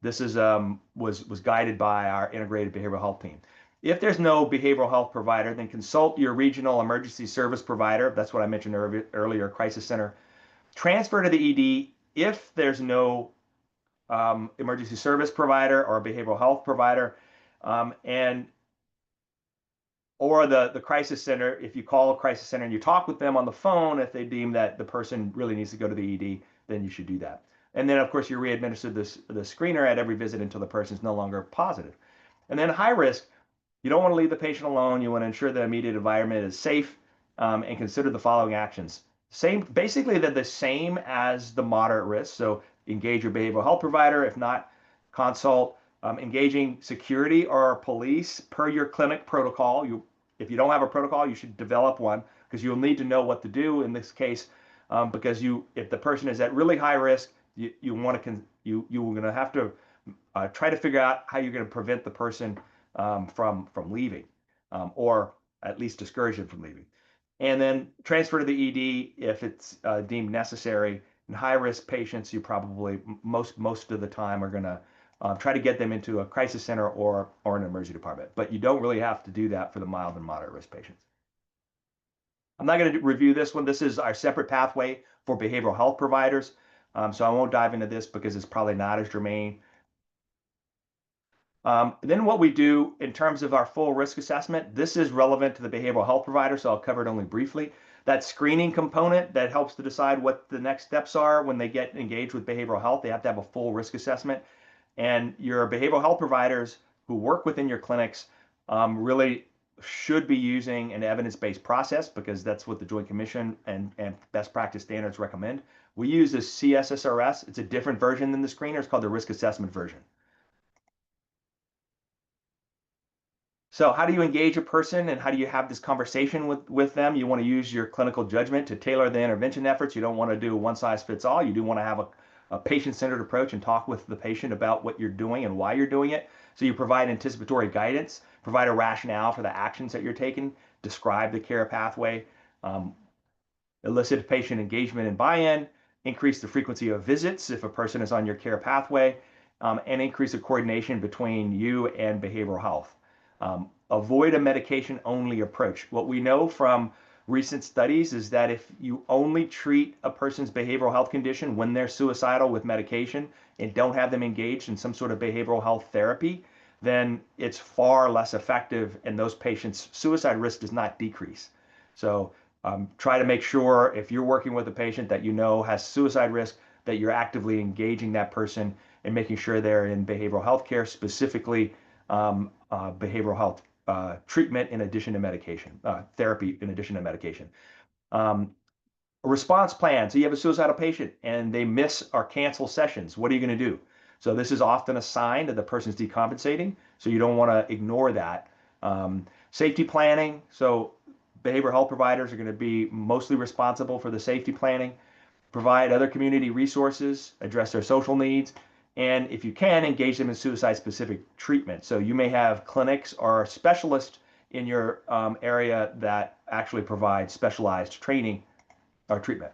This was guided by our integrated behavioral health team. If there's no behavioral health provider, then consult your regional emergency service provider. That's what I mentioned earlier, crisis center. Transfer to the ED if there's no emergency service provider or a behavioral health provider, or the crisis center. If you call a crisis center and you talk with them on the phone, if they deem that the person really needs to go to the ED, then you should do that. And then, of course, you re-administer the screener at every visit until the person is no longer positive. And then high risk, you don't want to leave the patient alone. You want to ensure the immediate environment is safe, and consider the following actions. Basically, they're the same as the moderate risk. So engage your behavioral health provider. If not, consult. Engaging security or police per your clinic protocol. If you don't have a protocol, you should develop one because you'll need to know what to do in this case. Because if the person is at really high risk, you're going to have to try to figure out how you're going to prevent the person from leaving, or at least discourage them from leaving. And then transfer to the ED if it's deemed necessary. In high risk patients, you probably most of the time are going to try to get them into a crisis center or an emergency department. But you don't really have to do that for the mild and moderate risk patients. I'm not going to review this one. This is our separate pathway for behavioral health providers. So I won't dive into this because it's probably not as germane. Then what we do in terms of our full risk assessment, this is relevant to the behavioral health provider, so I'll cover it only briefly. That screening component that helps to decide what the next steps are when they get engaged with behavioral health, they have to have a full risk assessment. And your behavioral health providers who work within your clinics really should be using an evidence-based process because that's what the Joint Commission and best practice standards recommend. We use the CSSRS. It's a different version than the screener. It's called the risk assessment version. So how do you engage a person and how do you have this conversation with them? You want to use your clinical judgment to tailor the intervention efforts. You don't want to do one size fits all. You do want to have a patient-centered approach and talk with the patient about what you're doing and why you're doing it. So you provide anticipatory guidance, provide a rationale for the actions that you're taking, describe the care pathway, elicit patient engagement and buy-in, increase the frequency of visits if a person is on your care pathway, and increase the coordination between you and behavioral health. Avoid a medication-only approach. What we know from recent studies is that if you only treat a person's behavioral health condition when they're suicidal with medication and don't have them engaged in some sort of behavioral health therapy, then it's far less effective and those patients' suicide risk does not decrease. So try to make sure if you're working with a patient that you know has suicide risk, that you're actively engaging that person and making sure they're in behavioral health care, specifically behavioral health treatment in addition to medication, therapy in addition to medication. A response plan. So you have a suicidal patient and they miss or cancel sessions. What are you going to do? So this is often a sign that the person's decompensating. So you don't want to ignore that. Safety planning. So behavioral health providers are going to be mostly responsible for the safety planning. Provide other community resources, address their social needs, and if you can, engage them in suicide-specific treatment. So you may have clinics or specialists in your area that actually provide specialized training or treatment.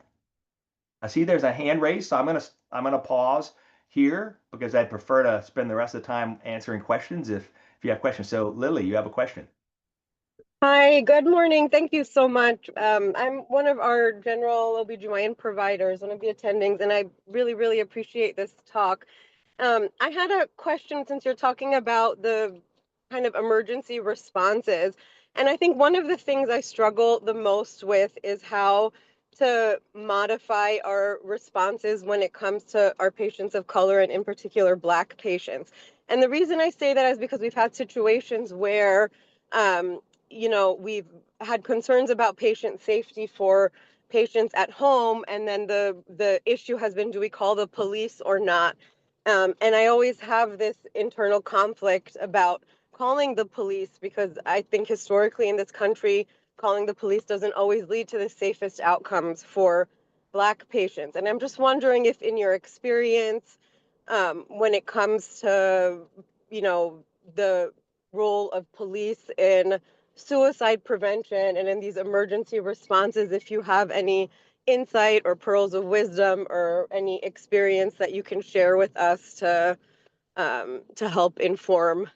I see there's a hand raised, so I'm gonna pause here because I'd prefer to spend the rest of the time answering questions if you have questions. So Lily, you have a question. Hi, good morning. Thank you so much. I'm one of our general OBGYN providers, one of the attendings, and I really, really appreciate this talk. I had a question since you're talking about the kind of emergency responses. And I think one of the things I struggle the most with is how to modify our responses when it comes to our patients of color and in particular Black patients. And the reason I say that is because we've had situations where, we've had concerns about patient safety for patients at home, and then the issue has been, do we call the police or not? And I always have this internal conflict about calling the police because I think historically in this country, calling the police doesn't always lead to the safest outcomes for Black patients. And I'm just wondering if in your experience, when it comes to, the role of police in suicide prevention and in these emergency responses, if you have any insight or pearls of wisdom or any experience that you can share with us to help inform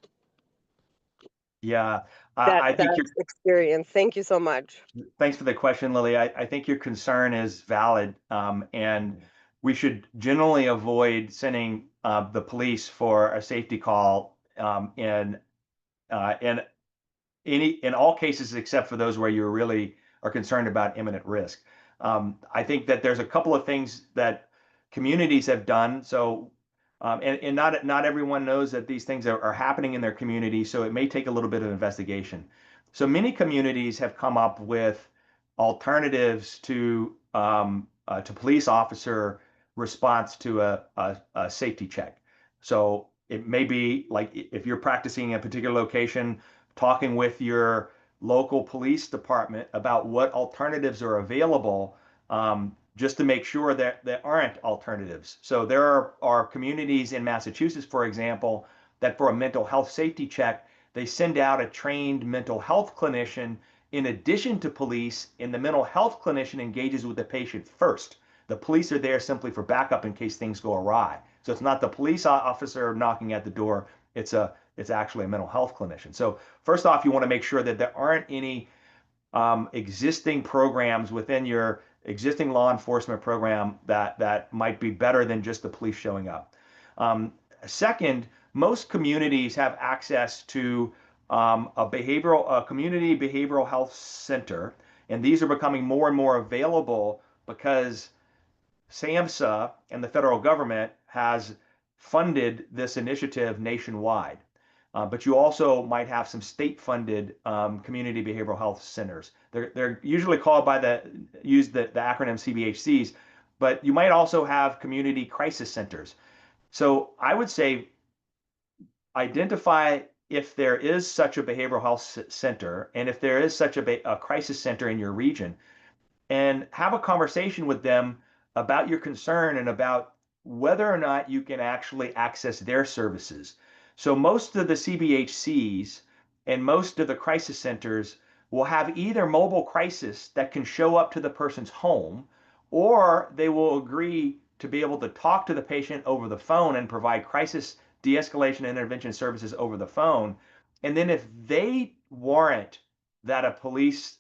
Yeah, that I think experience. Thank you so much. thanks for the question, Lily. I think your concern is valid, and we should generally avoid sending the police for a safety call in in all cases except for those where you really are concerned about imminent risk. I think that there's a couple of things that communities have done. So, and not everyone knows that these things are happening in their community, so it may take a little bit of investigation. So many communities have come up with alternatives to police officer response to a safety check. So it may be like if you're practicing in a particular location, talking with your local police department about what alternatives are available, just to make sure that there aren't alternatives. So there are communities in Massachusetts, for example, that for a mental health safety check, they send out a trained mental health clinician in addition to police, and the mental health clinician engages with the patient first. The police are there simply for backup in case things go awry. So it's not the police officer knocking at the door, it's actually a mental health clinician. So first off, you want to make sure that there aren't any existing programs within your existing law enforcement program that might be better than just the police showing up. Second, most communities have access to a community behavioral health center, and these are becoming more and more available because SAMHSA and the federal government has funded this initiative nationwide. But you also might have some state-funded community behavioral health centers. They're usually called by use the acronym CBHCs, but you might also have community crisis centers. So I would say identify if there is such a behavioral health center and if there is such a crisis center in your region, and have a conversation with them about your concern and about whether or not you can actually access their services. So most of the CBHCs and most of the crisis centers will have either mobile crisis that can show up to the person's home, or they will agree to be able to talk to the patient over the phone and provide crisis de-escalation and intervention services over the phone. And then if they warrant that a police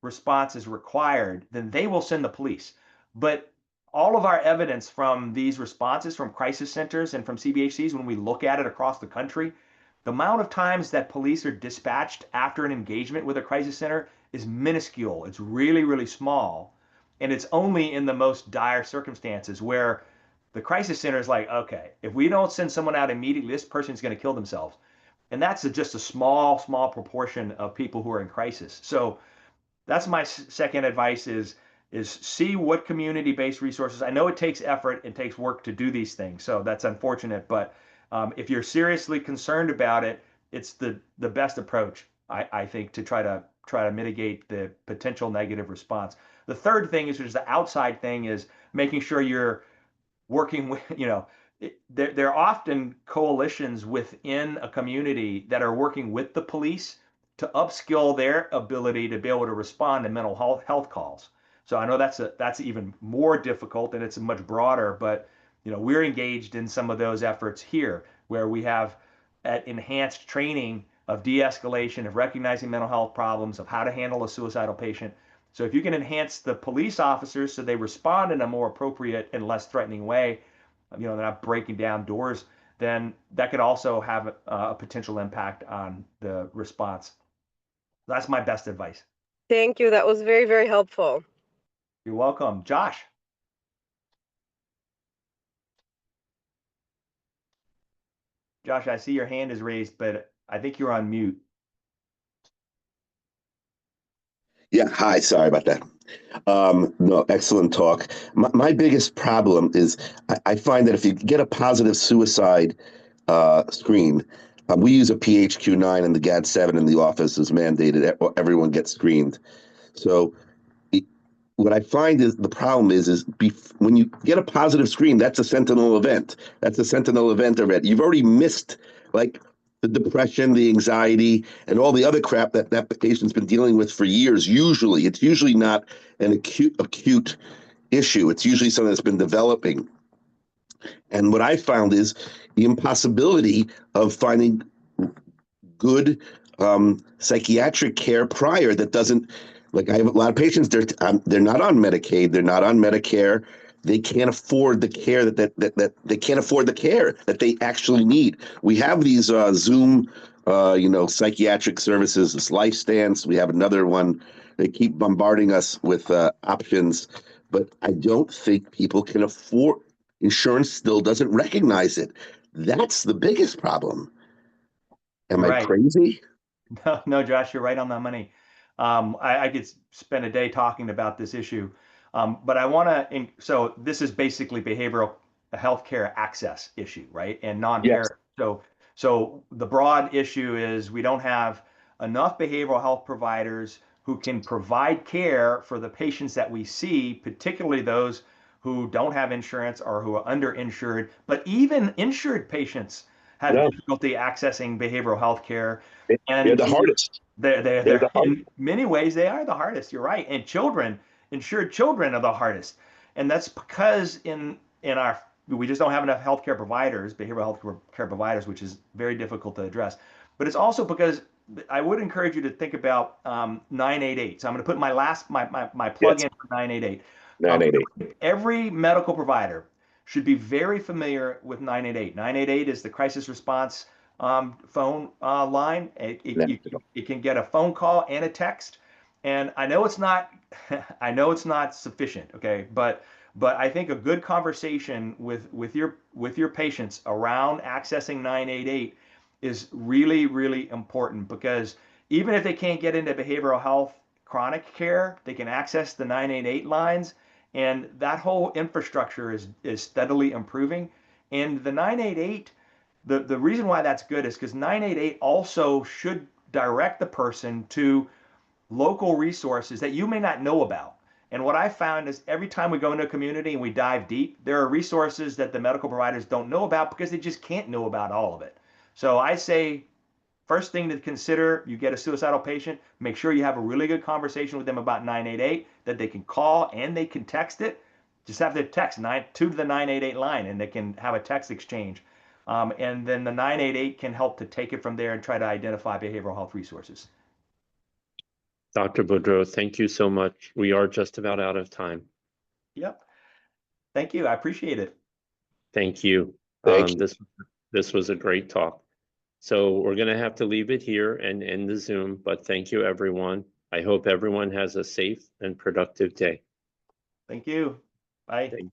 response is required, then they will send the police. But all of our evidence from these responses from crisis centers and from CBHCs, when we look at it across the country, the amount of times that police are dispatched after an engagement with a crisis center is minuscule. It's really, really small. And it's only in the most dire circumstances where the crisis center is like, okay, if we don't send someone out immediately, this person's going to kill themselves. And that's just a small, small proportion of people who are in crisis. So that's my second advice is see what community-based resources. I know it takes effort and takes work to do these things, so that's unfortunate. But if you're seriously concerned about it, it's the best approach, I think, to try to mitigate the potential negative response. The third thing is, which is the outside thing, is making sure you're working with, there are often coalitions within a community that are working with the police to upskill their ability to be able to respond to mental health calls. So I know that's even more difficult and it's much broader, but we're engaged in some of those efforts here where we have enhanced training of de-escalation, of recognizing mental health problems, of how to handle a suicidal patient. So if you can enhance the police officers so they respond in a more appropriate and less threatening way, they're not breaking down doors, then that could also have a potential impact on the response. That's my best advice. Thank you. That was very, very helpful. You're welcome. Josh. Josh, I see your hand is raised, but I think you're on mute. Yeah, hi, sorry about that. No, excellent talk. My biggest problem is I find that if you get a positive suicide screen, we use a PHQ-9 and the GAD-7 in the office is mandated. Everyone gets screened. So what I find is the problem is when you get a positive screen, that's a sentinel event. That's a sentinel event already. You've already missed like the depression, the anxiety, and all the other crap that patient's been dealing with for years. Usually, it's usually not an acute issue. It's usually something that's been developing. And what I found is the impossibility of finding good psychiatric care prior that doesn't, like I have a lot of patients, they're not on Medicaid, they're not on Medicare, they can't afford the care that they can't afford the care that they actually need. We have these Zoom psychiatric services, this LifeStance. We have another one. They keep bombarding us with options, but I don't think people can afford. insurance still doesn't recognize it. That's the biggest problem. Am I Right. crazy? No, no, Josh, you're right on the money. I could spend a day talking about this issue, but I want to. So this is basically behavioral healthcare access issue, right? And Yes. non-parent. So the broad issue is we don't have enough behavioral health providers who can provide care for the patients that we see, particularly those who don't have insurance or who are underinsured. But even insured patients have No, difficulty accessing behavioral health care. they're And the hardest. They're they're the hardest. in many ways they are the hardest. You're right. And children, insured children are the hardest. And that's because in our we just don't have enough healthcare providers, behavioral health care providers, which is very difficult to address. But it's also because I would encourage you to think about 988. So I'm going to put my plug Yes. in for 988. Um, 988. every medical provider should be very familiar with 988. 988 is the crisis response phone line. It can get a phone call and a text. And I know it's not, I know it's not sufficient, okay, but I think a good conversation with your patients around accessing 988 is really, really important because even if they can't get into behavioral health chronic care, they can access the 988 lines, and that whole infrastructure is steadily improving. And the 988, the reason why that's good is because 988 also should direct the person to local resources that you may not know about. And what I found is every time we go into a community and we dive deep, there are resources that the medical providers don't know about because they just can't know about all of it. So I say, first thing to consider, you get a suicidal patient, make sure you have a really good conversation with them about 988, that they can call and they can text it. Just have to text to the 988 line and they can have a text exchange. And then the 988 can help to take it from there and try to identify behavioral health resources. Dr. Boudreaux, thank you so much. We are just about out of time. Yep. Thank you. I appreciate it. Thank you. Thank you. This was a great talk. So we're going to have to leave it here and end the Zoom, but thank you, everyone. I hope everyone has a safe and productive day. Thank you. Bye. Thank